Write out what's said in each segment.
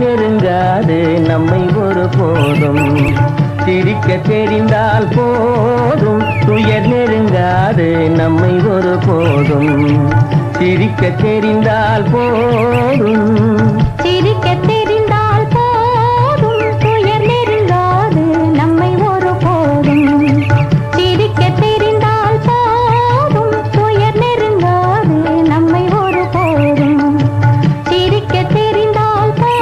நெருங்காது நம்மை ஒரு போதும். சிரிக்க தெரிந்தால் போதும் துயர் நெருங்காது நம்மை ஒரு போதும். சிரிக்க தெரிந்தால் போதும். சிரிக்க தெரிந்தால் போதும் துயர் நெருங்காது நம்மை ஒரு போதும். சிரிக்க தெரிந்தால் போதும் துயர் நெருங்காது நம்மை ஒரு போதும். சிரிக்க தெரிந்தால் போதும்.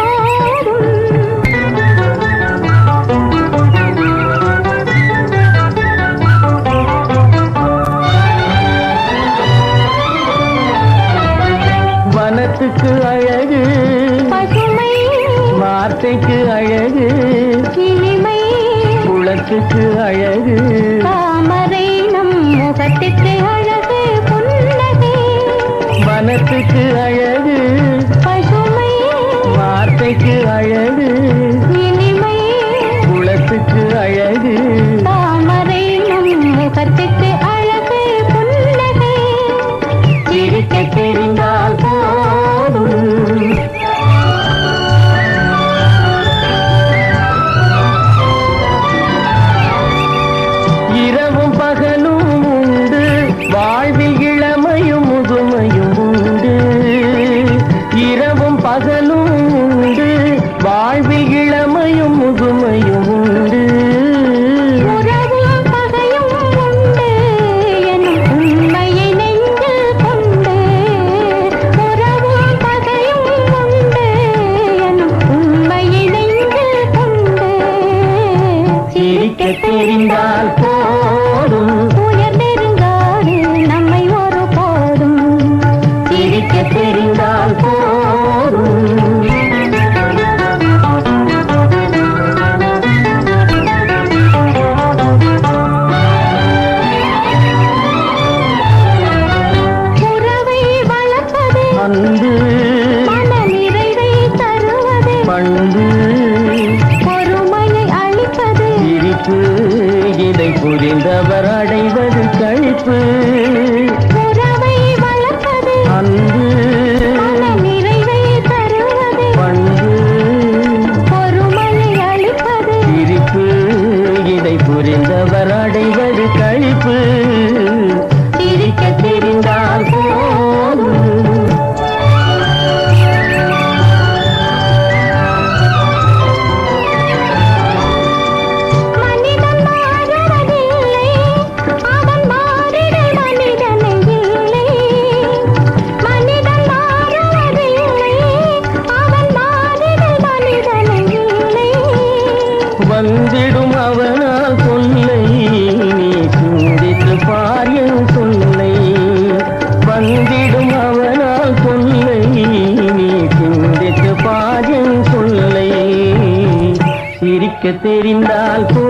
வனத்துக்கு அழகு பசுமை, வார்த்தைக்கு அழகு இனிமை, குளத்துக்கு அழகு தாமரை நம் முகத்துக்கு அழகு புன்னகை. வனத்துக்கு அழகு பசுமை, வார்த்தைக்கு அழகு இனிமை, குளத்துக்கு அழகு தாமரை நம் முகத்துக்கு அழகு புன்னகை. சிரிக்க தெரிந்தால் போதும். இரவும் பகலும் உண்டு வாழ்வில் இளமையும் முதுமையும் உண்டு. இரவும் பகலும் உண்டு வாழ்வில் இளமையும் முதுமையும் உண்டு. உறவும் பகையும் உண்டு எனும் உண்மையை நெஞ்சில் கொண்டு. உறவும் பகையும் உண்டு எனும் உண்மையை நெஞ்சில் கொண்டு. சிரிக்க தெரிந்தால் போதும். துயர் நெருங்காது நம்மை ஒரு போதும். சிரிக்க தெரிந்தால் போதும். உறவை வளர்ப்பது அன்பு மன நிறைவை தருவது. பண்பு பொறுமையை அளிப்பது சிரிப்பு இதை புரிந்தவர் அடைவது கழிப்பு. உறவை வளர்ப்பது அன்பு மன நிறைவை தருவது. பண்பு பொறுமையை அளிப்பது சிரிப்பு இதை புரிந்தவர் அடைவது கழிப்பு. சிரிக்க தெரிந்தால் போதும். மனிதன் மாறுவதில்லை, அவன் மாறிடல் மனிதனை இல்லை. மனிதன் மாறுவதில்லை, அவன் மாறிடல் மனிதனை இல்லை. வந்திடும் அவனால் சொல்லை நீ சிந்தித்து பார் என் சொல்லை. வந்திடும் அவனால் சொல்லை நீ சிந்தித்து பார் என் சொல்லை. சிரிக்க தெரிந்தால் போ